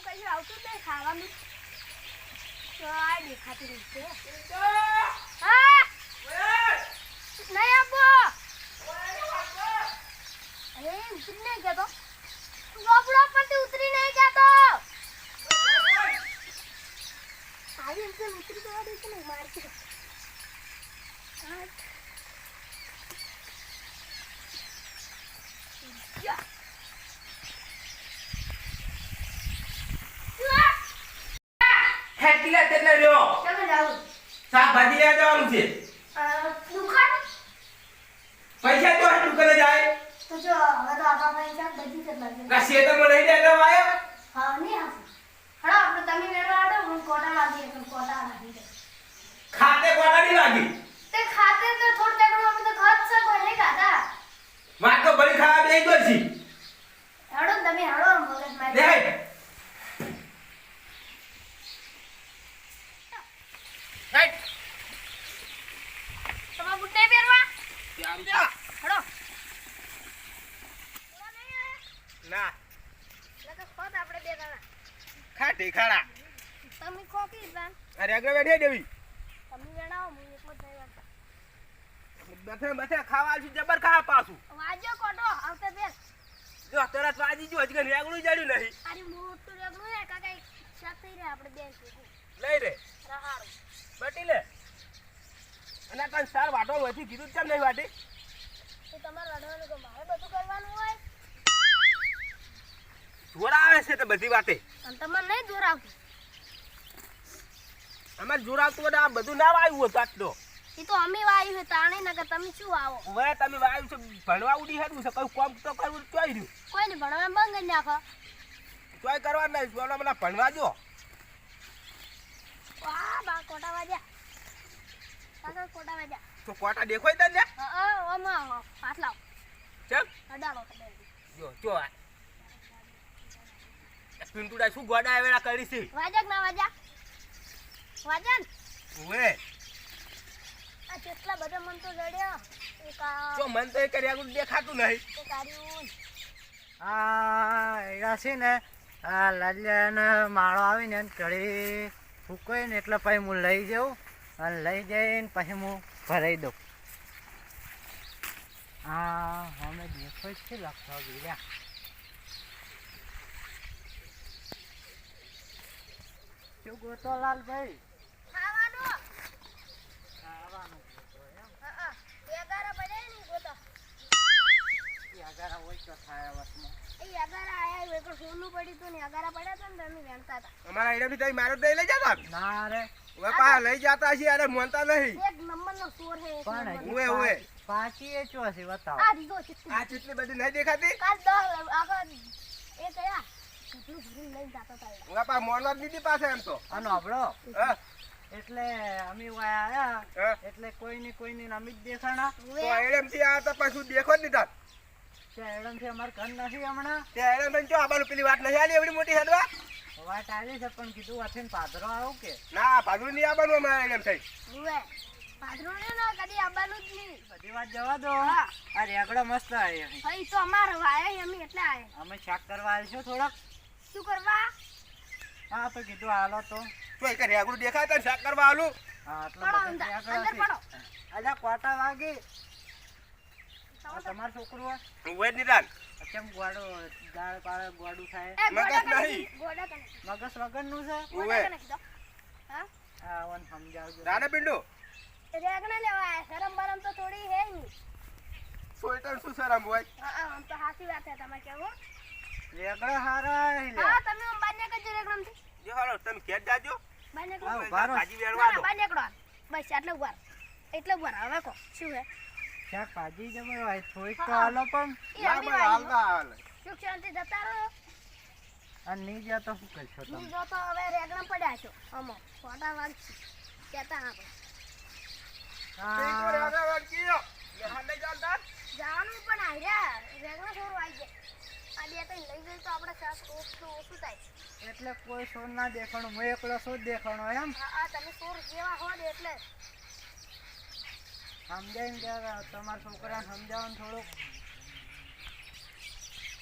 કઈ આવતું જ નહીં ખાવાનું તો આ દેખાતું નથી હા નહીં આપો અરે ઉતરી નહીં ગયો ગોબડો પરથી ઉતરી નહીં જતો આવી રીતે ઉતરી જવા દે છે ને મારતી કેટલા કેટલા રહ્યો ચાલો જાવ શાકભાજી લેવા જવાનું છે દુકાન પૈસા તો દુકાને જાય તો જો હવે તો આપણા પૈસા બધી જ લાગે કા શેતમાં લઈ જાય વાયા હા નહીં હા હળો આપણે તમે વેણવા આડો હું કોટા લાગી તો કોટા લાગી દે ખાતે કોટાડી લાગી તે ખાતે તો થોડું તેકડું અમે તો ખાત છે કોઈ નહીં ખાતા વાત તો ભરી ખાવા બેઈ ગયો છી હળો તમે હળો મગજ મારી લે રાઈટ તમાર બુટ્ટે પહેરવા ત્યાં હળો ના લગા ખોત આપણે બે ગણા ખાટી ખાડા તમે ખોકી જાન અરે આગળ બેઠી દેવી તમે વેણાવો હું એકલો જ નહીં વાગતા બેઠે ખાવા છું જબર ખાવા પાછું વાજો કોટો આવતે બે જો તરત વાજી જો હજી રેગણું જડ્યું નહીં આરી મોટું રેગણું હે કાકા શાક થઈ રે આપણે બે લઈ રે રહાડો બટી લે અને તને સાર વાટો હોયથી કીધું કેમ નહીં વાટી તો તમારે રડવાનું તો મારે બધું કરવાનું હોય જોરા આવે છે તો બધી વાતે અને તમારે નહીં જોર આવતું અમારે જોરા આવતું હોય આ બધું ના વાયું હોય કાટલો એ તો અમે વાયુ છે તાણે નકર તમે શું આવો હવે તમે વાયું છે ભણવા ઉડી હેડું છે કઈ કોમ તો કરવું ચોઈ રહ્યું કોઈ ને ભણવા બંધ કરી નાખો ચોઈ કરવા નહીં સોના મને ભણવા જો વાહ બા કોટા વાજ્યા કાકા કોટા વાજ્યા તો કોટા દેખોય તને ઓમાં હાથ લાવ ચલ અડાડો તમે જો પિંટુડા શું ગોડા વેળા કરી છે વાજક ના વાજા વાજન ઓએ આ કેટલા બધા મન તો જડ્યો એક આ જો મન તો એ કર્યા દેખાતું નહીં એક આર્યું એડા છે ને આ લાલિયાને માળો આવીને ઘડી ફૂકોય ને એટલે પછી હું લઈ જાઉં અને લઈ જઈને પછી હું ભરાઈ દઉં હા અમે દેખો છે લખવા ગયા શું ગોતો લાલભાઈ ખાવાનું ખાવાનું હા એગારા પડે ને ગોતો અગારા હોય તો થાય વસમાં એ એગારા આયા હોય પણ સોનું પડ્યું તું ને એગારા પડ્યા તા ને તમે વેણતા હતા અમારા આઈડા બી તમે મારો દઈ લઈ જતા ના રે બાપા લઈ જતા છે અરે મોનતા નહીં એક નંબરનો ચોર હે એક પણ નંબરનો. ઓએ ઓએ પાછી એ ચો છે બતાવો આ રીતો ચિત્તી આ ચીટલી બધી નહીં દેખાતી કાલ આગળ એ કયા કેટલું ભરીને લઈને જાતા હતા એડા. બાપા મોનવા દીધી પાસે એમ તો અને હબળો હા એટલે અમે આયા હા એટલે કોઈની અમે જ દેખાણા તો એડમ થી આ તો પાછું દેખો જ દીધા ત્યાં એડમથી અમારે ઘર નથી હમણાં ત્યાં એડમ જો આબાનું પેલી વાત નહીં આલી એવડી મોટી હેડવા વાત આવી છે પણ કીધું અથીને પાદરો આવું કે ના ભાગલું નહીં આબાનું અમારા એડમ થઈ ઉવે પાદરોને ના કદી આવવાનું જ નહીં બધી વાત જવા દો હા. આ રેગડો મસ્ત આવ્યો હા ઈ તો અમારે વાયા અમે એટલે આયા અમે શાક કરવા આવીશું થોડોક શું કરવા હા તો કીધું હાલો તો તો એક રેગડું દેખાતા શાક કરવા આલું હા એટલે પડો અંદર પડો અલ્યા કોટા વાગી આ તમારું છોકરું ઓએ નિદાન કેમ ગોડો દાળ પાળે ગોડું થાય એ મગજ ગોડા નહીં. ગોડા કને મગજ વગરનું છે ગોડા કને કીધો હા હા વન સમજાવજો રાણા પિંડુ રેગણા લેવા આયા શરમ બરમ તો થોડી હે ની સોઈટર શું શરમ હોય હા આમ તો હાસી વાત છે તમે કેવો રેગડો હારા હા તમે આમ બાને કજો રેગણમ થી જો હાલો તમે ઘેર જાજો બાને આવો, કજો બારો. ભાજી વેણવા દો બાને કડો બસ આટલે ઉભા એટલે ઉભા હવે કો શું હે શાક ભાજી જબર હોય થોડીક તો હા. હાલો પણ ઈ ના હલ્દી પણ વાળી હાલતા હાલ સુખ શાંતિ જતા રહો અને નહીં જ્યાં તો શું કરશો ની તમે જો તો હવે રેગણા પડ્યા છો અમો ફોટા વાગી કેતા આપણે પિંટુ હા રાણા વળગીયો યહાં નહીં જાણતા જવાનું પણ આર્યા રેગણા થોડું આવી જાય આ બે ત્રણ લઈ જઈ તો આપણે શ્વાસ ઓછું થાય એટલે કોઈ સોર ના દેખાણું હું એકલો શું જ દેખાણો એમ હા તમે સોર જેવા હો ને એટલે સમજાઈને જરા તમારા છોકરાને સમજાવવાનું થોડુંક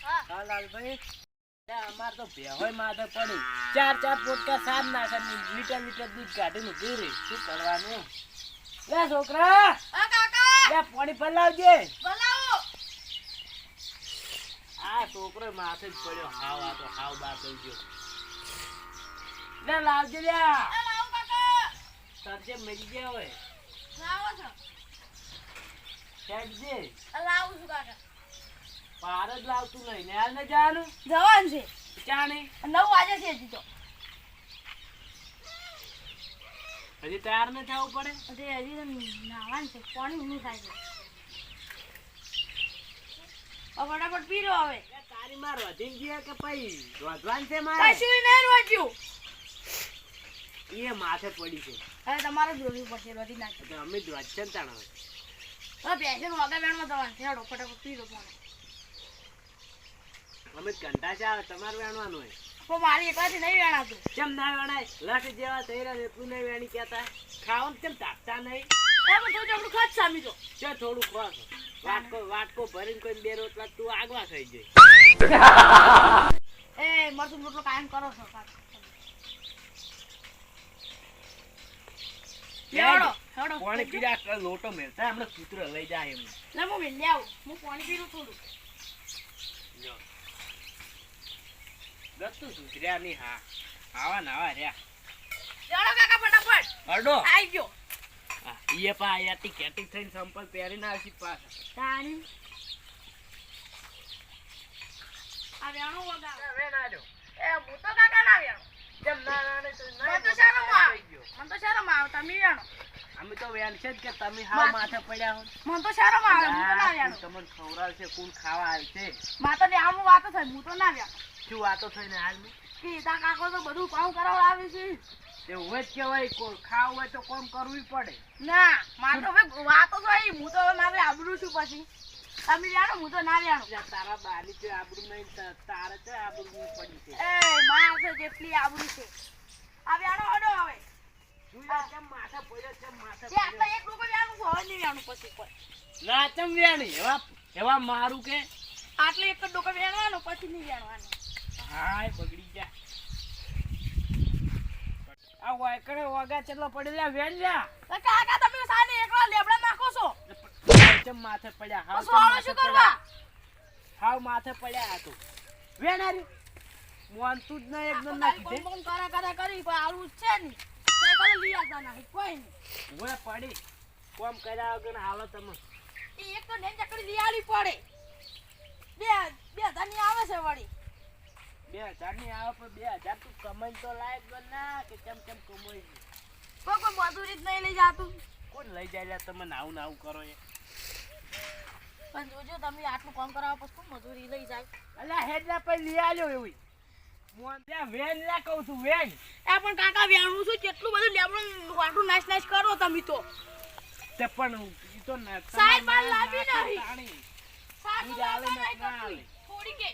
હા હા લાલભાઈ અમાર તો ભેહોય માથે પડી ચાર પોટકા સાર નાખે ને લીટર દૂધ કાઢીને ઉભી રહી શું કરવાનું લે છોકરા હા કાકા લે પાણી પલાવજે બોલાવો આ છોકરો માથે જ પડ્યો હાવ બાર થઈ ગયો લે લાવજે લે લાવો કાકા સરજે મરી ગયા હોય લાવો છો ખેડજે લાવું છું કાકા પાર જ લાવતું નહીં ને હાલ ને જવાનું જવાન છે ચાણી 9 વાગે છે હજી તો હજી તૈયાર ન થવું પડે હજી તો નાવાનું છે પાણી ઊંડું થાય છે ફટાફટ પી લો હવે લે તારી માર વધીને ગયા કે પઈ રોધવાન છે મારે કશું નહીં રોજ્યું એ માથે પડી છે હવે તમારે જોડવી પડશે રોજી નાખી તો અમે રોજ છે ને તાણ હવે હવે બેસે વાગા બેનમાં જવાનું છે હેડો ફટાફટ પી લો પાણી અમે ઘંટા છે આવે તમારે વેણવાનું હોય પણ મારી એકલાથી નહીં વેણાતું કેમ ના વેણાય લટ જેવા થઈ રહ્યા એટલું નહીં વેણી કહેતા ખાવાનું કેમ તાકતા નહીં એમ થોડું આપણું ખાત સામી તો છે થોડું ખોસ વાટકો ભરીને કોઈ બે રોટલા તું આગવા થઈ જાય એ મરતું રોટલો કાયમ કરો છો કાકા હેડો હેડો પાણી પીડા લોટો મેળતા હમણાં કૂતરો લઈ જાય એમ લે હું વેલી આવું હું પાણી પીરું થોડું ગતું સુધર્યા નહીં હા આવા નાવા રહ્યા હેડો કાકા ફટાફટ હરડો આવી ગયો એ પા આયાતી કેટિંગ થઈને સંપલ પહેરીને આવશી પાછા તાણી આ વેણો વગા વેણાજો એ હું તો કાકા ના વેણો કેમ ના મને તો શરમ આવે મને તો શરમ આવે તમે વેણો અમે તો વેણ છે જ કે તમે હાવ માથે પડ્યા હો મને તો શરમ આવે હું તો ના વેણો તમને ખવડાવશે કોણ ખાવા આવશે માતા ને આમ વાતો થાય હું તો ના વેણો શું વાતો થઈને હાલ કે તા કાકો તો બધું કામ કરાવડાવે છે એવું જ કહેવાય ખાવું હોય તો કોમ કરવું પડે ના મારે તો હવે વાતો તો અહીં હું તો હવે મારે આબરૂ છું પછી તમે જાણો હું તો ના જાણો તારા બાની છે આબરૂ નહીં તારે છે આબરૂ પડી છે એ માર તો જેટલી આબરૂ છે આ જાણો અડો હવે તું કેમ માથે પડ્યો કેમ માથે જે આટલા એક લોકો જાણું છું હવે નહીં જાણું પછી કોઈ ના ચમ વેણી એવા મારું કે આટલે એક જ ડોકો વેણવાનો પછી નહીં વેણવાનો હાય બગડી જા આ વાયકડે વાગા ચેટલો પડેલા વેણ જા તો કાકા તમે સાને એકલા લેબડા નાખો છો ચમ માથે પડ્યા તો સોળો શું કરવા હાવ માથે પડ્યા હતું વેણારી મોનતું જ નહીં એકદમ નાખી દે કોમ કરા કરી પણ આવું છે નહીં સાયકલ લઈ આવતા નહીં કોઈ નહીં ઓય પડી કોમ કર્યા વગર હાલો તમે એ એક તો નેન ચકડી લઈ આલી પડે બે ધની આવે છે વળી 2000 ની આવે પણ 2000 તું કમાઈ તો લાયક બના કે કેમ કમાઈ કોઈ મજૂરી જ નહીં લઈ જાતું કોણ લઈ જાય તમે નાવું કરો એ પણ જોજો તમે આટલું કામ કરાવો પછી કોણ મજૂરી લઈ જાય અલ્યા હેડલા પઈ લઈ આલ્યો એવી મોન ત્યાં વેન લા કહું છું વેન એ પણ કાકા વેણું છું કેટલું બધું લેબડું વાટું નાશ કરો તમે તો તે પણ ઈ તો ના સાહેબ બાર લાવી નહીં તાણી સાચું ઈ આલે નહીં ના કરતી. આલે થોડી કે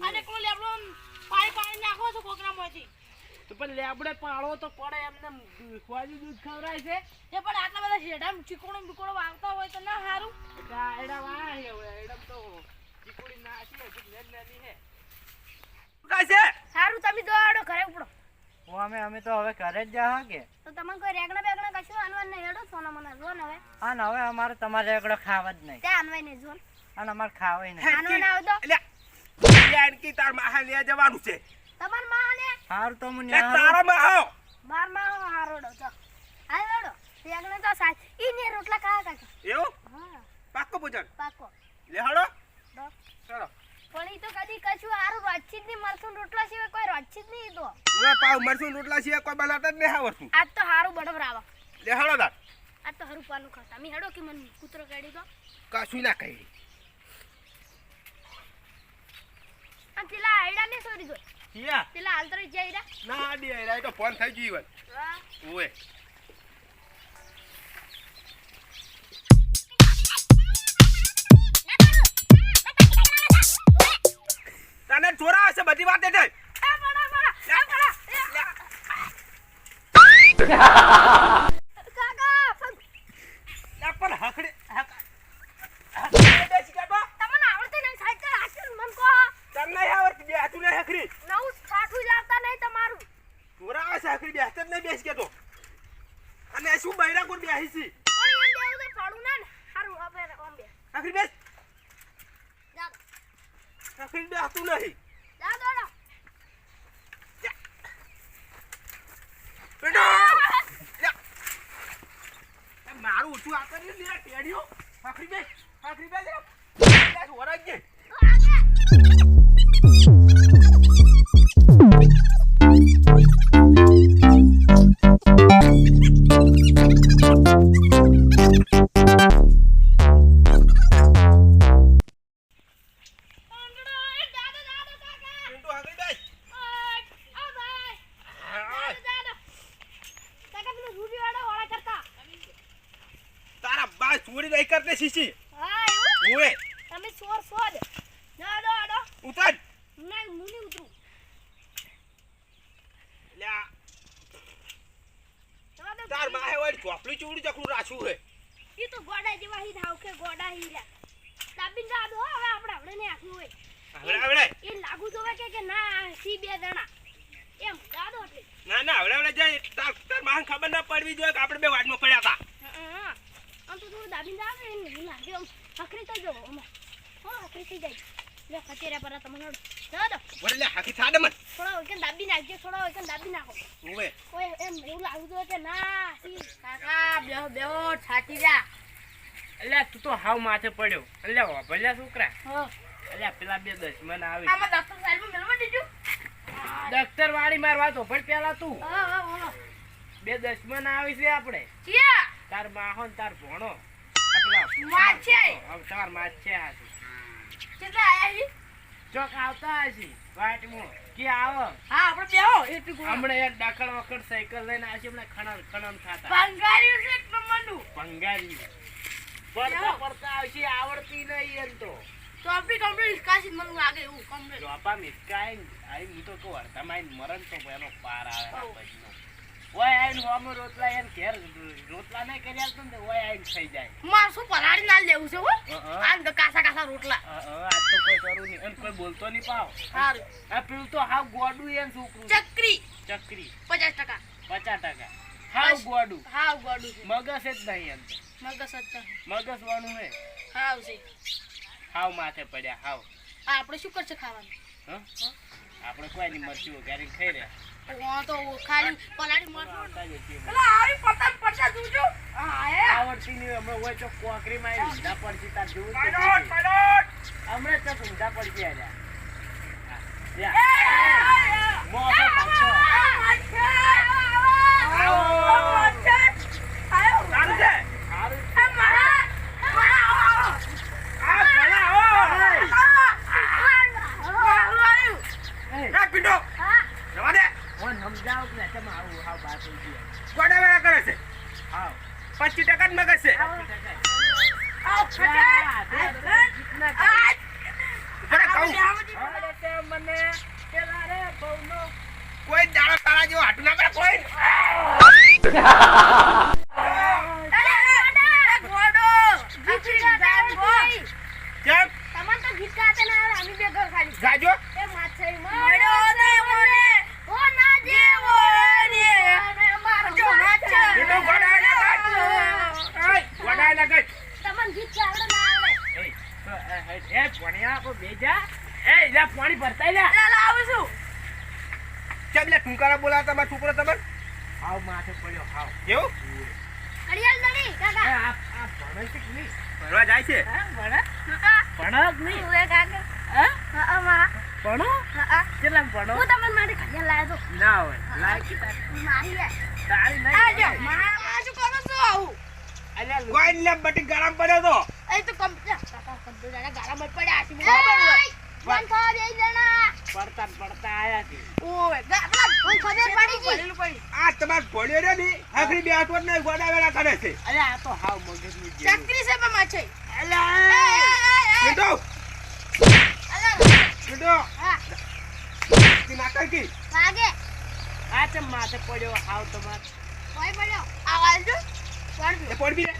અને કોણ લેબડું પાણી નાખો છો કોકરામાંથી તો પણ લેબડે પાળો તો પડે એમને ખોજી દૂધ ખવરાય છે એ પણ આટલા બધા શેઢા ચીકોણો બીકોણો વાવતા હોય તો ના સારું એડા વાહ હવે એડમ તો ચીકુડી નાખી હજી નેન નેની હે કાય છે સારું તમે દોડો ઘરે ઉપડો અમે તો હવે ઘરે જ જા કે તો તમને કોઈ રેગણા કશું આનવાન નહીં હેડો સોના મને જો ને હવે હા ને હવે અમારે તમારે એકડો ખાવા જ નહીં ત્યાં આનવાય નહીં જો અને અમારે ખાવાય નહીં આનવાન આવ તો યાનકી તાર માહા લે જવાનું છે તમાર માને સારું તો મને એ તારા માહો માર માં હારોડો તો હાલ હેડો રેગણા તો સાચ ઈ ને રોટલા કાકા એવું હા પાક્કો પૂજન પાકો લે હડો દો ચલો પણ ઈ તો કદી કશું હારું રોચી જ નહીં મરસું રોટલા સિવાય કોઈ રોચી જ નહીં તો ઓય પાવ મરસું રોટલા સિવાય કોઈ બનાવતા જ નહીં આવડતું આજ તો હારું બડબરાવા લે હડો તાર આજ તો હારું પાનું ખાતા મી હેડો કે મને કૂતરો કાઢી દો કશું ના કહી આ પેલા આયડા ને છોડી દો હિયા પેલા હાલતરી જઈડા ના આડી આઈ તો ફોન થઈ ગયો વાહ ઓય તને ચોરા હશે બધી વાત છે કાકા પણ હકડે તમને આવડતી નહીં સાયકલ હાચું મન કો તમને આવડતી બે હાથું ને હકરી છોકરી બેસતે જ નહીં બેસી કે તો અને આ શું બૈરા કોણ બેસી છે પણ એમ બેવું તો પડું ના ને હારું હવે ઓમ બે આખરી બેસ જા આખરી બેસતું નહીં જા દોડો બેટો મારું ઊંચું આપે ને લે ટેડિયો આખરી બેસ વરાજ જે પિન્ટુ આખરી બેસ તારા બા ચોરી નહીં કરતે શીશી ઓએ ઉતાર લ્યા તાર માહે ઓય ચોપલી ચોડી ચકડું રાછું હે ના ના હવે જાય તાર માહે ખબર ના પડવી જોઈએ કે આપણે બે વાડમાં પડ્યા હતા વરે લે હાકી થાડે મત દાબી નાખજો થોડા હોય દાબી નાખો ઓએ ઓય એમ એવું લાગુ તો કે ના સી કાકા બેહો બેહો છાતી જા એટલે તું તો હાવ માથે પડ્યો એટલે ભલ્યા છોકરા એટલે પેલા બે દશમન આવી દફતર વાળી મારવા તો પણ પેલા તું બે દશમન આવી છે આપણે તાર માહો ને તાર ભણો તાર માછ છે ચોક આવતા હશે વાટમાં કે આવો હમણાં એક ડાકડ વખડ સાયકલ લઈને આવશે હમણાં ખણમ થતા ભંગારી પડતા પડતા આવશે આવડતી નહીં એમ તો ચોપા મિસકાઈ આઈ હું તો કહું તમારી મરણ તો એનો પાર આવે પછીનો ઓય આઈને હોમો રોટલા એને ઘેર રોટલા નહીં કર્યા તો ને ઓય આઈને થઈ જાય આજ તો કોઈ કરું નહીં અને કોઈ બોલતો નહીં પાવ આ પેલું તો હાવ ગોડું એમ છોકરું ચકરી 50% હાવ ગોડું મગસ જ નહીં એમ મગસ વાળું હે હાવ માથે પડ્યા હાવ આપણે શું કરશે ખાવાનું હ આપણે કોઈ ની મરચી વગાડી ખાઈ રહ્યા તો ખાલી પલાડી મરતું આવડતી નહીં હમણાં હોય તો કોકરીમાં ઊંધા પડતી તાર જોવું હમણાં તો ઊંધા પડતી આવ્યા મોસો પાછો સમજાવ કે તમે આવું હાવ બાત ગોડા કરે છે હાવ 25% જ મગજ છે મને પેલા રે બહુનો કોઈ દાડો તારા જેવો હાટુ ના કરે કોઈ કેમ તમને તો ગીત ગાતા ના આવે અમે બે ઘર ખાલી ગાજો એ માછઈ મળ્યો ને મને ઓ ના જેવો રે મારો માછઈ બેટો ગોડા ના કાટ ગોડા ના કાટ તમને ગીત ગાવડે ના આવે એ પાણી આપો બેજા એ લે પાણી ભરતાઈ લે આવું છું કેમ લે ટુંકારા બોલાતા બા છોકરો તમે હાવ માથે પડ્યો હાવ કેવું અડિયાલ દડી કાકા આ ભણે છે કે નહીં ભણવા જાય છે હા ભણે ભણે જ નહીં હું એ કાકા હા હા માં ભણો હા કેટલા ભણો હું તમને મારી ઘડિયાળ લાવ્યો તો ના હોય લાયકી મારી હે તારી આ જો નહીં મારા શું કરો છો આવું અલ્યા કોઈ લે બટી ગરમ પડ્યો તો એ તો કમ્પ્યુટર કાકા કમ્પ્યુટર ગાળામાં પડ્યા છે ફોન થવા દે જણા પડતા આયા છે ઓય ગાબલા કોઈ ખબર પડી ગઈ આ તમાર ભણ્યો રે ની આખરી બે હાથવટ ને ગોડા વેલા કરે છે અલ્યા આ તો હાવ મગજની જેવું ચકરી છે માં છે બેટો બેટો હા કી નાકર કી વાગે આ ચમ માથે પડ્યો હાવ તમાર કોઈ પડ્યો આવાજ જો એ પડબી રે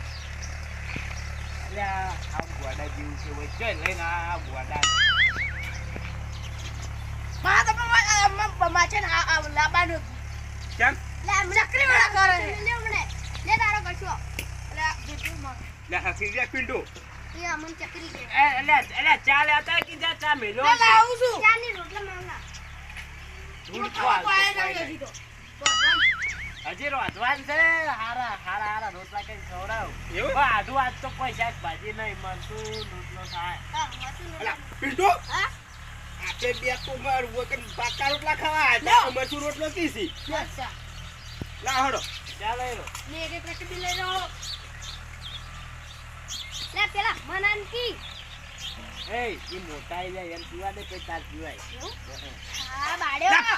અલ્યા આ ગોડા જેવું છે હોય છે લઈને આ ગોડા માં તો માં છે ને આ લાબાનું કેમ લે હમણાં ચકરી વાળા કરે લે હમણે લે તારો કશો લે જીતુમાં લે હસી જા પિન્ટુ એ અમન ચકરી કે એટલે ચા લેતા કે જા ચા મેલો લે લાવું છું ચાની રોટલા માંગા ધૂળ પાય ખવાય ના તો દીધો હજી રોધવાન છે હારા રોટલા કઈ ખવડાવ એવું? આધું આજ તો કોઈ શાકભાજી નહીં મરતું રોટલો થાય હા મસુ અલા પિન્ટુ હા આપણે બે તો માર વગર પાકા રોટલા ખાવા હતા મરચું રોટલો કીસી અચ્છા લા હડો ચાલો એરો લે એક પેકેટ લઈ લો લે પેલા મનાન કી એ મોટાઈ જાય એમ પીવા દે કોઈ તાર પીવાય હા બાડ્યો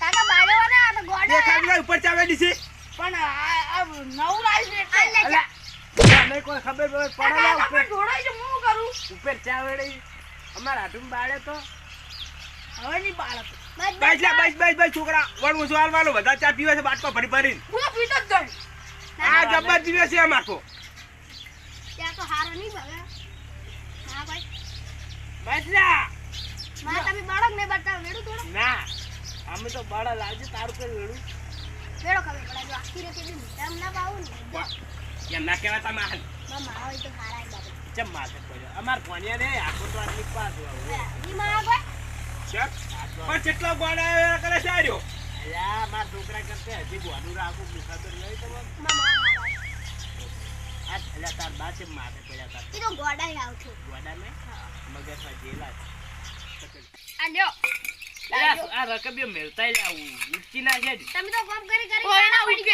કાકા બાડ્યો ને આ તો ગોડો બે ખાલી ઉપર ચાવે દીસી પણ આ નવું લાવી છે એટલે અલા મને કોઈ ખબર પડે લા ઉપર ઢોળાઈ છે હું કરું ઉપર ચા વેડી અમારા હાથું બાળે તો હવે ની બાળક બસ લે બસ છોકરા વણ ઓછો હાલવાનો બધા ચા પીવે છે બાટકો ભરી ભરીને હું પીતો જ જઈ આ જબ્બર પીવે છે અમાર તો ત્યાં તો હારો નહીં બગા હા ભાઈ બસલા માં તમે બાળક ને બતાવ વેડું થોડો ના અમે તો બાળા લાવજો તારું કઈ વેડું વેડો ખબર પડે જો આખી રાત એવી મીઠામ ના પાવું ને વાહ, એમ ના કહેવાય તમે હાલ મામા હોય તો હારા બાબા ચમ માથે પડ્યો અમાર પોણિયા ને આખો તો આટલી પાસ હોય ની માં કોઈ શેક પણ કેટલો ગોડા કરે છે આર્યો અલ્યા માર છોકરા કરતે હજી ગોનું રાખું ખબર નહીં તો મામા હારા આ અલ્યા તાર બા ચમ માથે પડ્યા તાર ઈ તો ગોડાઈ આવ છું ગોડા ને મગજમાં જેલા આ લ્યો આ રકબીઓ મેલતાય લાવું ઉચી ના છે તમે તો કોમ કરી કોઈ ના ઉડી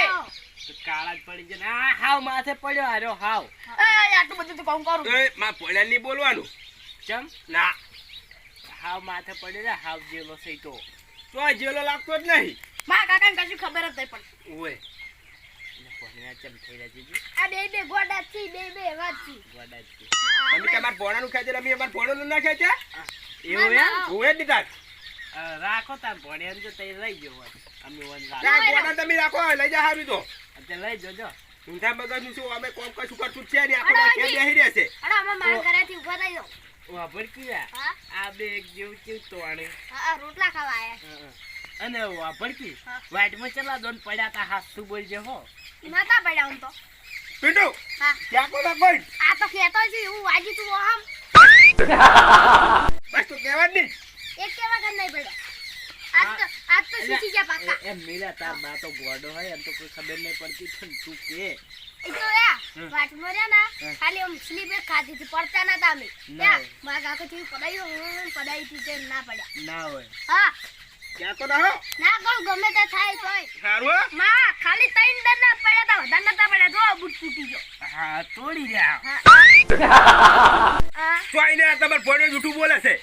કાળા જ પડી જાય આ હાવ માથે પડ્યો હારો હાવ આટલું બધું તો કોમ કરું એ માં પોળ્યા ની બોલવાનું ચમ ના હાવ માથે પડ્યો ને હાવ જેલો છે તો તો જેલો લાગતો જ નહીં માં કાકા ને કશું ખબર જ નહીં પણ ઓય એટલે પોણિયા ચમ થઈ રહ્યા જીજુ આ બે ગોડા થી બે વાત થી ગોડા જ છે. અમે તમાર ભોણાનું ખાઈ અમે અમાર ભોણાનું ના ખાઈ એવું એમ હોવે દીધા રાખો તાર ભણ્યા જો તઈ લઈ ગયો હોય અમે વન આ ગોડા તમે રાખો લઈ જા હારું તો અત્યારે લઈ જોજો ઊંધા મગજનું શું અમે કોમ કશું કરતું જ છે ને આખો દાડો કેમ બેહી રહેશે અરે અમે માર ઘરેથી ઉભા થઈ જાઓ વાપર કીયા હા આ બે એક જેવું ચીવ તો આણે હા રોટલા ખાવા આયા અને વાપર કી હા. વાઈટમાં ચલા દોન પડ્યા તા હાસુ બોલજે હો નતા પડ્યા હું તો પિન્ટુ હા ક્યાં કો કોઈ આ તો કહેતો છે હું વાજી તું આમ બસ તો કહેવા જ નહીં એક કેવા કર નહીં પડ્યા આજ તો શીખી ગયા પાકા એમ મિલા તાર બા તો ગોડો હોય એમ તો કોઈ ખબર નહીં પડતી પણ તું કે એ તો યા વાટ મર્યા ના ખાલી આમ સ્લીપ એક ખાધી હતી પડતા ના તામે યા મારા કાકો થી પડાઈ થી તે ના પડ્યા ના હોય હા ક્યાં તો ના હો ના કહું ગમે તે થાય તોય સારું હો માં ખાલી ત્રણ દન ના પડ્યા તા વધારે નતા પડ્યા જો બૂટ તૂટી ગયો હા તોડી રહ્યા હા તો આઈને આ તમાર ભોણ્યો જૂઠું બોલે છે એ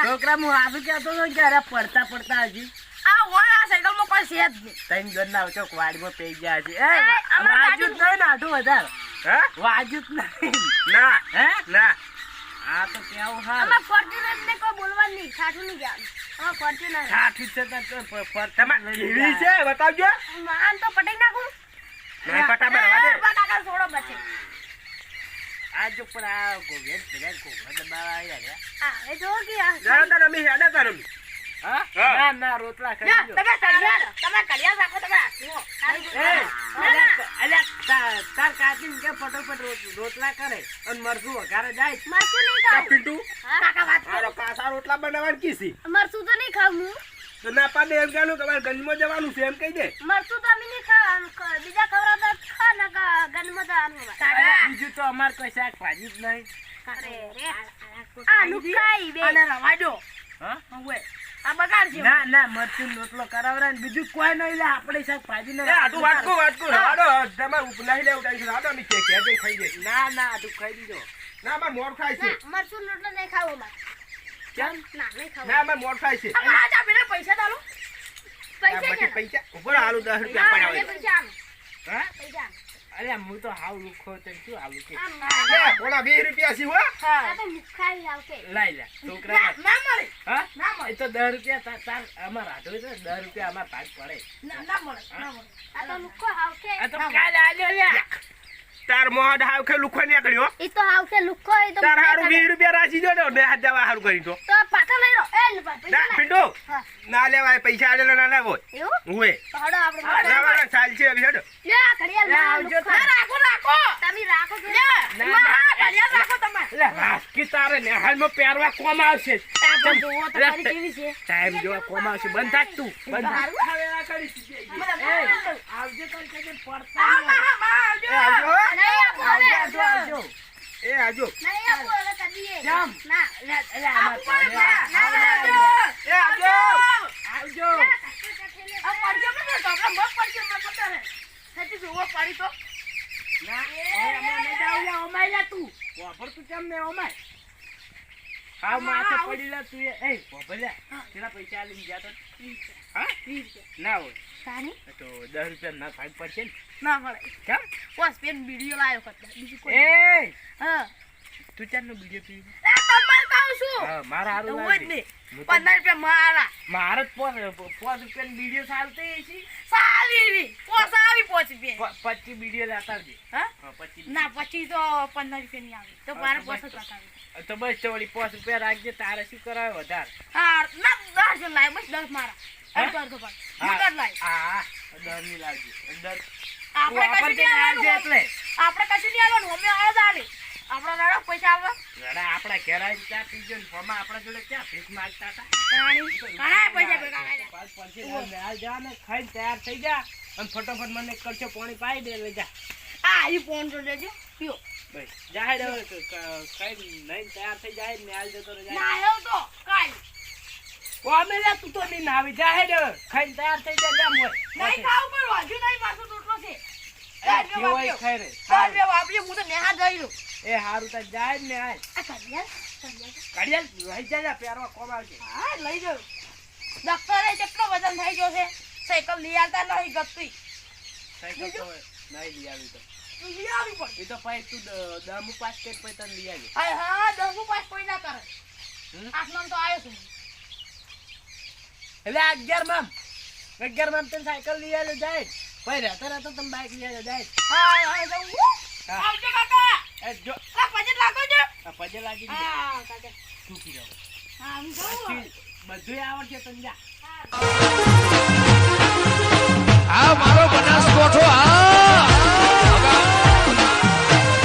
છોકરા હું આવું કહેતો હતો કે અરે પડતા હજી આ હોય આ સાયકલ માં કોઈ છે જ નહીં તૈન ગન ના ચોક વાડીમાં પેઈ ગયા છે એ અમાર વાજુ જ નહીં નાઠું વધારે હે વાજુ જ નહીં ના હે ના આ તો કેવું હાલ અમાર ફોર્ચ્યુનર ને કોઈ બોલવાનું નહીં ખાઠું નહીં ગયા અમાર ફોર્ચ્યુનર કાઠું છે તો તમાર કેવી છે બતાવજો માન તો પટાઈ નાખું ના પટા બરવા દે કાકા છોડો બચે આ જો પર આ ગોગેન પેલા કોકરા દબાવા આવ્યા આ એ જો કે આ જરા તને અમે હેડા તારો હા હા. ના ના રોટલા ખાઈ યા, લો તમે કડિયા રાખો તમે હાથમાં. તાર કાચીન કે ફટોફટ રોટલા કરે અને મરસું વઘારે જાય મરચું નહીં તા ખાવું. પિન્ટુ હા, કાકા વાત કરો. આરો કાસા રોટલા બનાવવાની કીસી મરચું તો નહીં ખાવું હું. તો ના પાડે એમ કહેવાનું કે મારે ગંજમાં જવાનું છે એમ કહી દે મરચું તો અમે નહીં ખાવાનું. બીજા ખવડાવતા તો ખા ને ગનમાં જવાનું હોય. બીજું તો અમાર કોઈ શાકભાજી જ નહીં અરે રે. આ લુકાઈ બે. હા આ બગાડ છે. ના ના મરચું રોટલો કરાવરા ને બીજું કોઈ નહીં લે આપણે શાકભાજી એ આટું વાટકો હાડો તમાર ઉપલાહી લે ઉડાઈ છે હાડો ની કે જઈ ખાઈ દે ના ના આટલું ખાઈ દીધો ના માર મોર ખાય છે ના, મરચું રોટલો નહીં ખાવું અમારે. કેમ ના, નહીં ખાવું. ના માર મોર ખાય છે આ આજ આપીને પૈસા તો આલું. પૈસા બાકી ક્યાં? પૈસા ઉપર આલુ 10 રૂપિયા ના, પડાવે એ પૈસા આલું. હા પૈસા આલું. અરે હું તો હાવ લુખો તો શું આલુ કે આમ, લે ઓલા 20 રૂપિયા છે હો આ તો મુખાઈ આવશે. લાઈ લે છોકરા ના, ના મળે. હા ના મળે. એ તો 10 રૂપિયા તાર અમાર આટો છે 10 રૂપિયા અમાર ભાગ પડે ના મળે. ના મળે. આ તો લુક્કો આવશે. આ તો કાલે આલ્યો લે તાર મોઢ હાવ કે લુખો નીકળ્યો ઈ તો આવશે લુખો ઈ તો તાર મને હારું ખબર. 20 રૂપિયા રાશી જો ને હાથ જવા હારું કરી તો તો પાછા લઈ લો એ પૈસા ના લાય. પિંડો હા. ના લેવાય પૈસા આલેલા ના લાવો એવું ઓએ તો હડો આપણે ના વાળા ચાલ છે હવે હેડો લે ઘડિયાળ લે, ના આવજો લુખ્ખો. તાર. રાખો તમે રાખો કે ના, ઘડિયાળ રાખો તમે એટલે હાસકી તારે નેહાલમાં પહેરવા કોમ આવશે આપણે જોવો તો ખરી કેવી છે ટાઈમ જોવા કોમ આવશે બંધ થાક તું બંધ થાક સારું. હવે આ કરી દીધી. આવજો તારી કઈ પડતા એ આવજો નહીં આપો હવે. આવજો આવજો એ આવજો નહીં આપો હવે કદીએ. કેમ? ના આમાં આપો હવે. ના, ના, ના, આવજો. ના. એ આવજો આવજો આ પડશે મને તો આપણે મત પડશે મને ખબર હે. સચ્ચી જોવો પડી તો ના હવે અમે નહીં જાવ લે ઓમાય જા તું વાપર તું કેમ ને ઓમાય હાવ માથે પડી લે તું એ વાપર લે કેટલા પૈસા આલીને ગયા તો હા 20 રૂપિયા. ના હોય સાની તો 10 રૂપિયા ના ભાગ પડશે ને ના મળે. કેમ બસ પેન વિડિયો લાયો કરતા બીજું કોઈ એ હા તું ચારનો બીજો પી એ તમાર કહું છું હા મારા હારું તો લાવજે. જ ને હું તો- 15 રૂપિયા મારા મારે જ 5 રૂપિયાની બીડીઓ ચાલતી છે સારી પોસા આવી 5 રૂપિયા 25 બીડીઓ લેતા આવજે હા હા 25 ના પછી તો 15 રૂપિયા ની આવે તો મારે બસ, 5 રૂપિયા તો બસ તો વળી 5 રૂપિયા રાખજે તારે શું કરાવે વધારે હા ના 10 લાય બસ 10 મારા હે? અડધો અડધો પાડ મગર લાય હા 10 ની લાવજે 10 આપણે કશું નહીં આવવાનું એટલે આપણે કશું નહીં આવવાનું અમે આવો દાડે આપણા દાડા પૈસા આવે રડા આપણા ઘેર આવીને ચા પીજો ને ફોમાં આપણા જોડે ક્યાં ભીખ માંગતા હતા ઘણા પૈસા ભેગા કર્યા. પાંચ પછી હાલ જા ને ખાઈને તૈયાર થઈ જા અને ફટોફટ મને એક કડછો પાણી પાઈ દે લઈ જા આ ઈ ફોન તો લેજો પીઓ ભાઈ જાહેર હવે ખાઈને નહીં તૈયાર થઈ જાય ને હાલ જતો રહે ના આવ્યો તો કાલ અમે લે તું તો નહીં ના આવી જાહેર ખાઈને તૈયાર થઈ જાય જામ હોય નહીં ખાવું પણ વાંધો નહીં પાછો તૂટલો છે એ કેવાય ખાઈ રે સાહેબ વાપરી હું તો નેહા જઈ રહ્યો એ હારું તા જાય ને હાલ આ કડિયાલ કડિયાલ લઈ જા પહેરવા કોમ આવશે હા લઈ જાઉં ડોક્ટરે કેટલો વજન થઈ ગયો છે સાયકલ લઈ આવતા નહીં ગપતી સાયકલ તો નહીં લઈ આવી તો લઈ આવી પણ એ તો પછી તું દમું પાસ કરી પછી તને લઈ આવી હા હા 10 પાસ કોઈ ના કરે હમ? આટલામાં તો આવ્યો છું એટલે 11 માં તને સાયકલ લઈ આવ્યો જાય પછી રહેતા રહેતા તમે બાઈક લઈ આવ્યો જાય હા હા જાઉં હા. આવજો કાકા એ જો આ પજે લાગો છો આ પજે લાગી ગઈ હા કાકા ચૂકી જાવ હા હું જાઉં બધું આવડશે તને જા આ મારો બનાસકોઠો આ